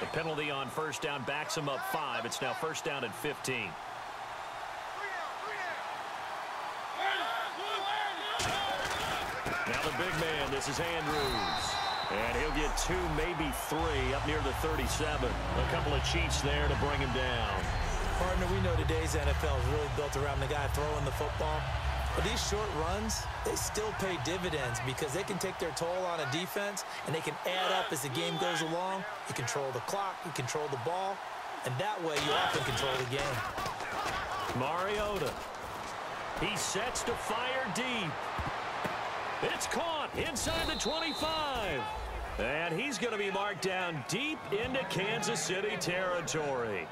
The penalty on first down backs him up 5. It's now first down and 15. Now the big man, this is Andrews. And he'll get 2, maybe 3 up near the 37. A couple of cheats there to bring him down. Partner, we know today's NFL is really built around the guy throwing the football. But these short runs, they still pay dividends because they can take their toll on a defense and they can add up as the game goes along. You control the clock, you control the ball, and that way you often control the game. Mariota. He sets to fire deep. It's caught inside the 25. And he's going to be marked down deep into Kansas City territory.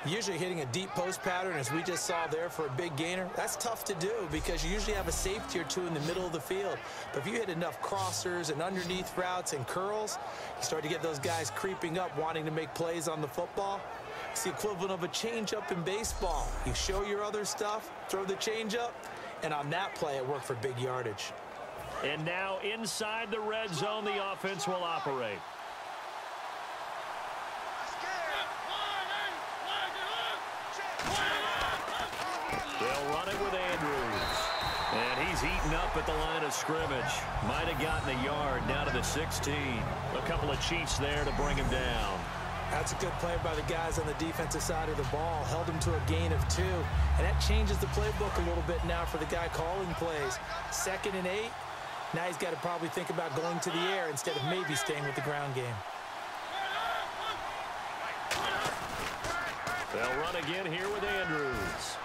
Usually hitting a deep post pattern, as we just saw there for a big gainer, that's tough to do because you usually have a safety or two in the middle of the field. But if you hit enough crossers and underneath routes and curls, you start to get those guys creeping up wanting to make plays on the football. It's the equivalent of a changeup in baseball. You show your other stuff, throw the changeup, and on that play it worked for big yardage. And now inside the red zone, the offense will operate. They'll run it with Andrews. And he's eaten up at the line of scrimmage. Might have gotten a yard down to the 16. A couple of cheats there to bring him down. That's a good play by the guys on the defensive side of the ball. Held him to a gain of 2. And that changes the playbook a little bit now for the guy calling plays. 2nd and 8. Now he's got to probably think about going to the air instead of maybe staying with the ground game. They'll run again here with Andrews.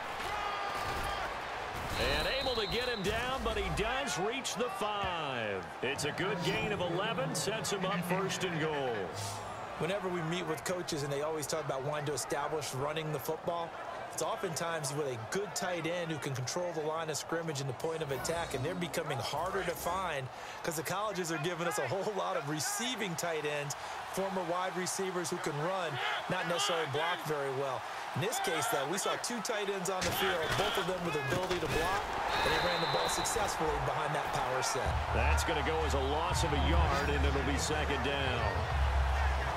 And able to get him down, but he does reach the 5. It's a good gain of 11, sets him up 1st and goal. Whenever we meet with coaches and they always talk about wanting to establish running the football, it's oftentimes with a good tight end who can control the line of scrimmage and the point of attack, and they're becoming harder to find because the colleges are giving us a whole lot of receiving tight ends, former wide receivers who can run, not necessarily block very well. In this case, though, we saw 2 tight ends on the field, both of them with the ability to block, and they ran the ball successfully behind that power set. That's going to go as a loss of a yard, and it'll be 2nd down.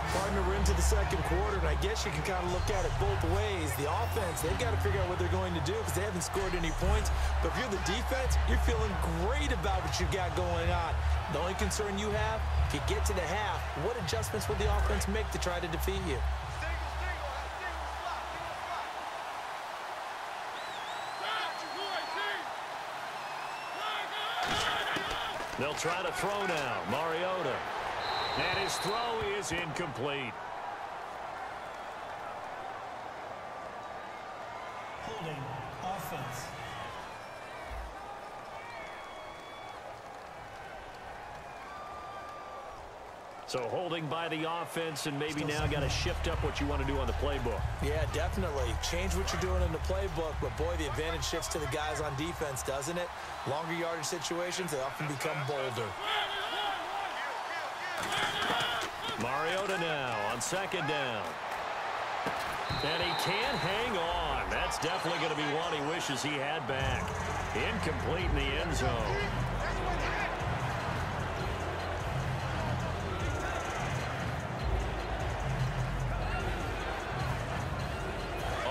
Partner, we're into the 2nd quarter, and I guess you can kind of look at it both ways. The offense, they've got to figure out what they're going to do because they haven't scored any points. But if you're the defense, you're feeling great about what you got going on. The only concern you have, if you get to the half, what adjustments will the offense make to try to defeat you? They'll try to throw now. Mariota. And his throw is incomplete. Holding offense. So holding by the offense, and maybe now got to shift up what you want to do on the playbook. Yeah, definitely. Change what you're doing in the playbook, but boy, the advantage shifts to the guys on defense, doesn't it? Longer yardage situations, they often become bolder. Mariota now on 2nd down. And he can't hang on. That's definitely going to be one he wishes he had back. Incomplete in the end zone.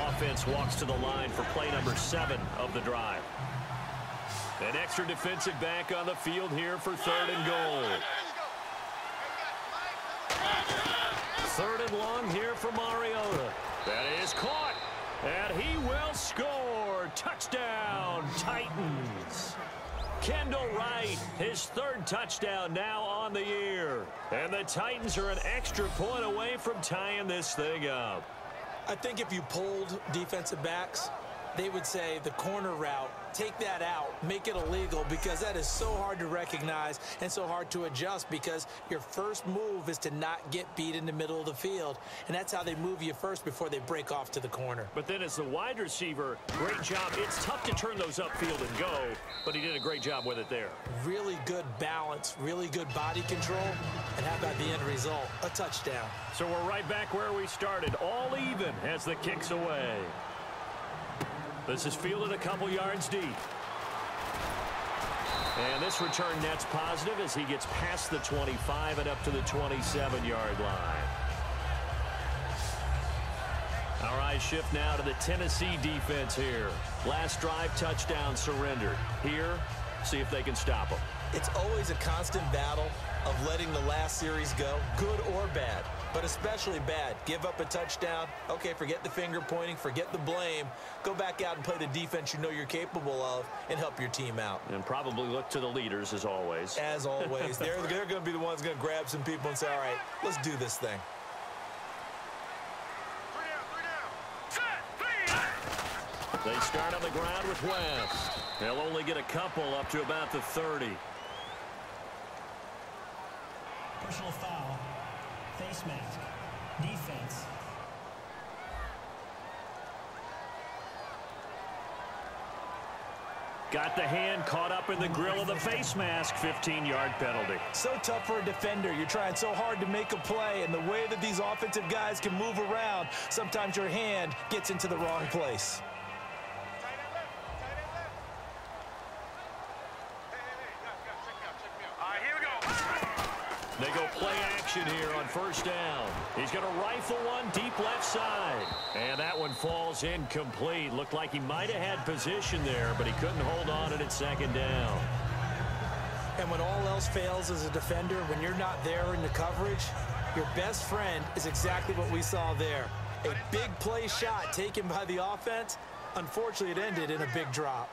Offense walks to the line for play number 7 of the drive. An extra defensive back on the field here for 3rd and goal. 3rd and long here for Mariota. That is caught, and he will score. Touchdown, Titans. Kendall Wright, his 3rd touchdown now on the year. And the Titans are an extra point away from tying this thing up. I think if you polled defensive backs, they would say the corner route, take that out, make it illegal, because that is so hard to recognize and so hard to adjust because your first move is to not get beat in the middle of the field, and that's how they move you first before they break off to the corner. But then as the wide receiver, great job. It's tough to turn those upfield and go, but he did a great job with it there. Really good balance, really good body control, and how about the end result? A touchdown. So we're right back where we started, all even as the kick's away. This is fielded a couple yards deep. And this return net's positive as he gets past the 25 and up to the 27-yard line. Eye shift now to the Tennessee defense here. Last drive, touchdown surrendered. Here, see if they can stop them. It's always a constant battle of letting the last series go, good or bad, but especially bad. Give up a touchdown. Okay, forget the finger pointing, forget the blame. Go back out and play the defense you know you're capable of and help your team out. And probably look to the leaders as always. As always. They're going to be the ones going to grab some people and say, all right, let's do this thing. They start on the ground with West. They'll only get a couple up to about the 30. Personal foul. Face mask. Defense. Got the hand caught up in the grill of the face mask. 15-yard penalty. So tough for a defender. You're trying so hard to make a play, and the way that these offensive guys can move around, sometimes your hand gets into the wrong place. They go play action here on first down. He's going to rifle one deep left side. And that one falls incomplete. Looked like he might have had position there, but he couldn't hold on at second down. And when all else fails as a defender, when you're not there in the coverage, your best friend is exactly what we saw there. A big play shot taken by the offense. Unfortunately, it ended in a big drop.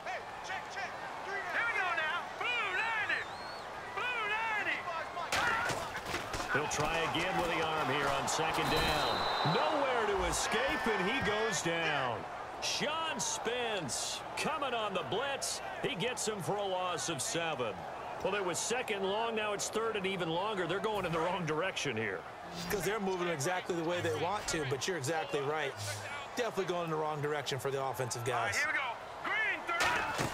He'll try again with the arm here on second down. Nowhere to escape, and he goes down. Sean Spence coming on the blitz. He gets him for a loss of 7. Well, it was second long. Now it's third and even longer. They're going in the wrong direction here. Because they're moving exactly the way they want to, but you're exactly right. Definitely going in the wrong direction for the offensive guys. Here we go. Green, 30.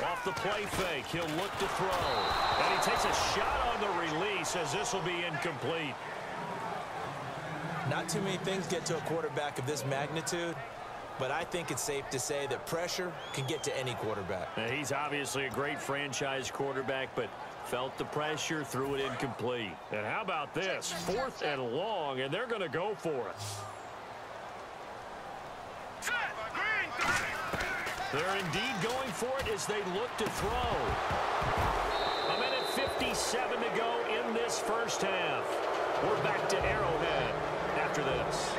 Off the play fake, he'll look to throw. And he takes a shot on the release as this will be incomplete. Not too many things get to a quarterback of this magnitude, but I think it's safe to say that pressure can get to any quarterback. Now, he's obviously a great franchise quarterback, but felt the pressure, threw it incomplete. And how about this? 4th and long, and they're going to go for it. They're indeed going for it as they look to throw. A minute 57 to go in this first half. We're back to Arrowhead after this.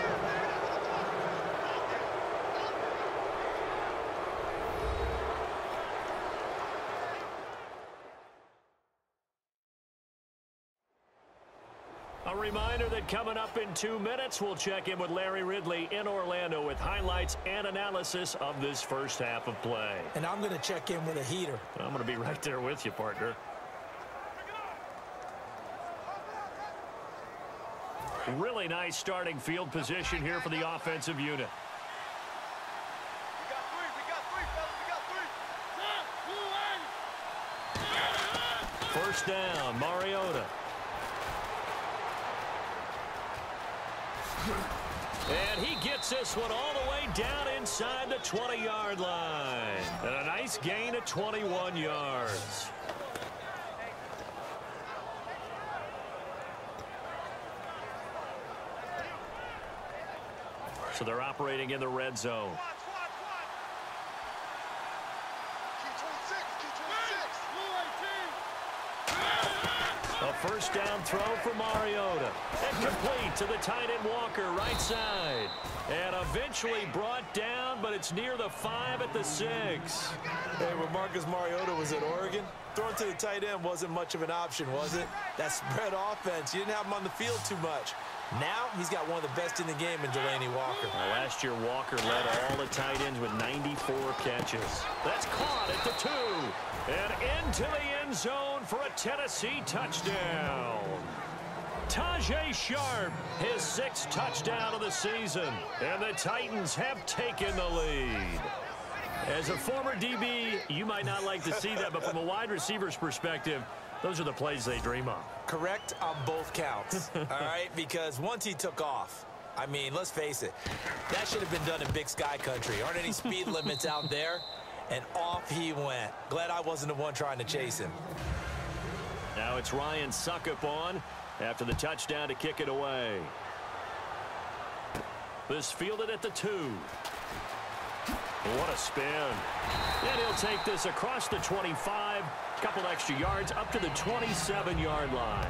A reminder that coming up in 2 minutes, we'll check in with Larry Ridley in Orlando with highlights and analysis of this first half of play. And I'm going to check in with a heater. I'm going to be right there with you, partner. Really nice starting field position here for the offensive unit. First down, Mariota. And he gets this one all the way down inside the 20-yard line. And a nice gain of 21 yards. So they're operating in the red zone. A first down throw for Mariota. And complete to the tight end Walker, right side. And eventually brought down, but it's near the 5 at the 6. Hey, when Marcus Mariota was at Oregon, throwing to the tight end wasn't much of an option, was it? That spread offense, you didn't have him on the field too much. Now he's got one of the best in the game in Delaney Walker. Last year, Walker led all the tight ends with 94 catches. That's caught at the 2. And into the end zone for a Tennessee touchdown. Tajay Sharp, his 6th touchdown of the season. And the Titans have taken the lead. As a former DB, you might not like to see that, but from a wide receiver's perspective, those are the plays they dream of. Correct on both counts, all right? Because once he took off, I mean, let's face it, that should have been done in Big Sky Country. Aren't any speed limits out there? And off he went. Glad I wasn't the one trying to chase him. Now it's Ryan Suckup on after the touchdown to kick it away. This fielded at the 2. What a spin. And he'll take this across the 25, a couple extra yards up to the 27-yard line.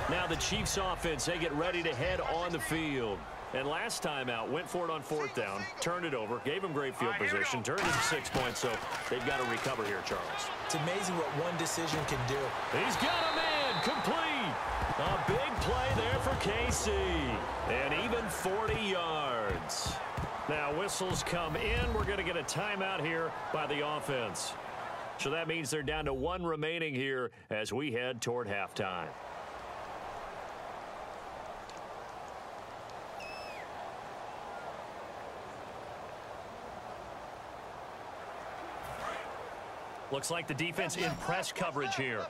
Now the Chiefs offense, they get ready to head on the field. And last time out, went for it on 4th down, turned it over, gave them great field position, turned it 6 points, so they've got to recover here, Charles. It's amazing what one decision can do. He's got a man, complete. A big play there for KC, and even 40 yards. Now whistles come in. We're going to get a timeout here by the offense. So that means they're down to 1 remaining here as we head toward halftime. Looks like the defense in press coverage here.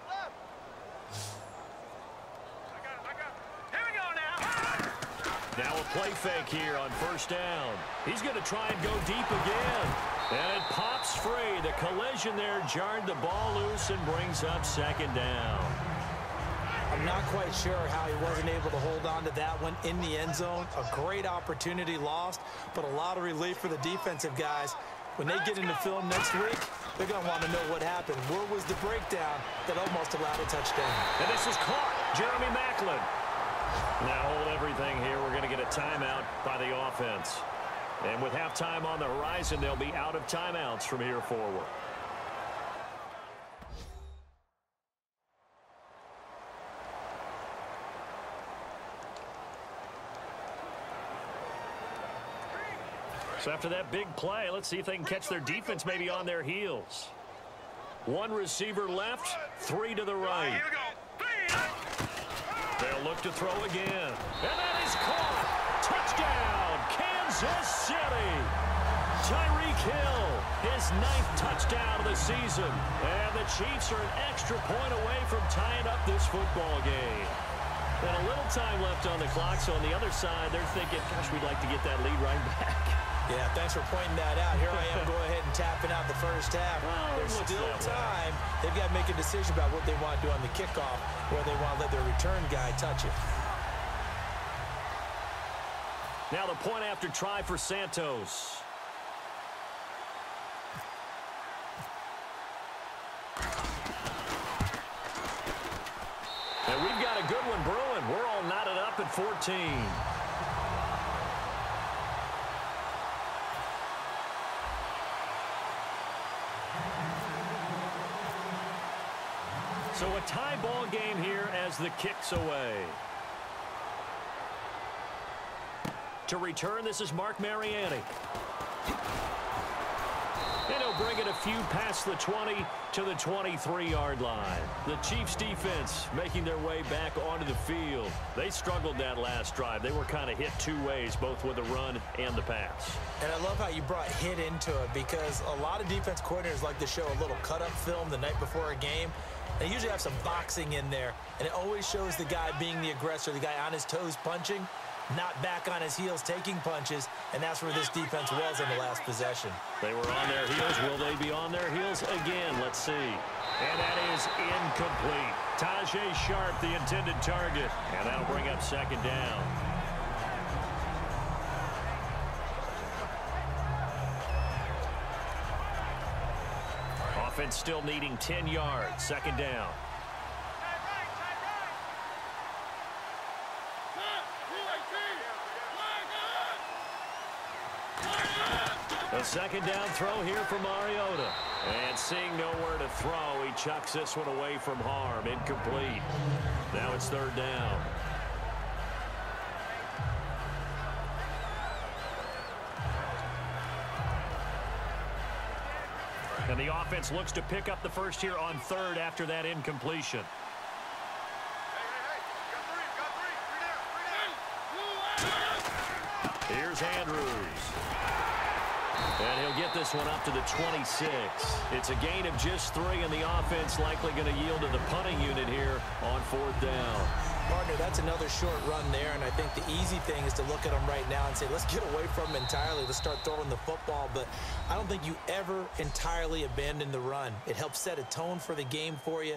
Now a play fake here on 1st down. He's going to try and go deep again. And it pops free. The collision there jarred the ball loose and brings up 2nd down. I'm not quite sure how he wasn't able to hold on to that one in the end zone. A great opportunity lost, but a lot of relief for the defensive guys. When they get into film next week, they're going to want to know what happened. Where was the breakdown that almost allowed a touchdown? And this is caught. Jeremy Maclin. Now hold everything here. We're going to get a timeout by the offense. And with halftime on the horizon, they'll be out of timeouts from here forward. So after that big play, let's see if they can catch their defense maybe on their heels. 1 receiver left, 3 to the right. They'll look to throw again. And that is caught. Touchdown, Kansas City. Tyreek Hill, his 9th touchdown of the season. And the Chiefs are an extra point away from tying up this football game. And a little time left on the clock, so on the other side, they're thinking, gosh, we'd like to get that lead right back. Yeah, thanks for pointing that out. Here I am going ahead and tapping out the first half. Well, there's still time. They've got to make a decision about what they want to do on the kickoff, where they want to let their return guy touch it. Now the point after try for Santos. And we've got a good one brewing. We're all knotted up at 14. So a tie ball game here as the kick's away. To return, this is Mark Mariani. And he'll bring it a few past the 20 to the 23-yard line. The Chiefs defense making their way back onto the field. They struggled that last drive. They were kind of hit 2 ways, both with the run and the pass. And I love how you brought hit into it, because a lot of defense coordinators like to show a little cut-up film the night before a game. They usually have some boxing in there, and it always shows the guy being the aggressor, the guy on his toes punching, not back on his heels taking punches, and that's where this defense was in the last possession. They were on their heels. Will they be on their heels again? Let's see. And that is incomplete. Tajay Sharp, the intended target, and that'll bring up 2nd down. Offense still needing 10 yards. 2nd down. A 2nd down throw here for Mariota. And seeing nowhere to throw, he chucks this one away from harm. Incomplete. Now it's 3rd down. And the offense looks to pick up the first here on 3rd after that incompletion. Here's Andrews. And he'll get this one up to the 26. It's a gain of just 3, and the offense likely going to yield to the punting unit here on 4th down. Partner, that's another short run there, and I think the easy thing is to look at them right now and say, let's get away from them entirely. Let's start throwing the football, but I don't think you ever entirely abandon the run. It helps set a tone for the game for you.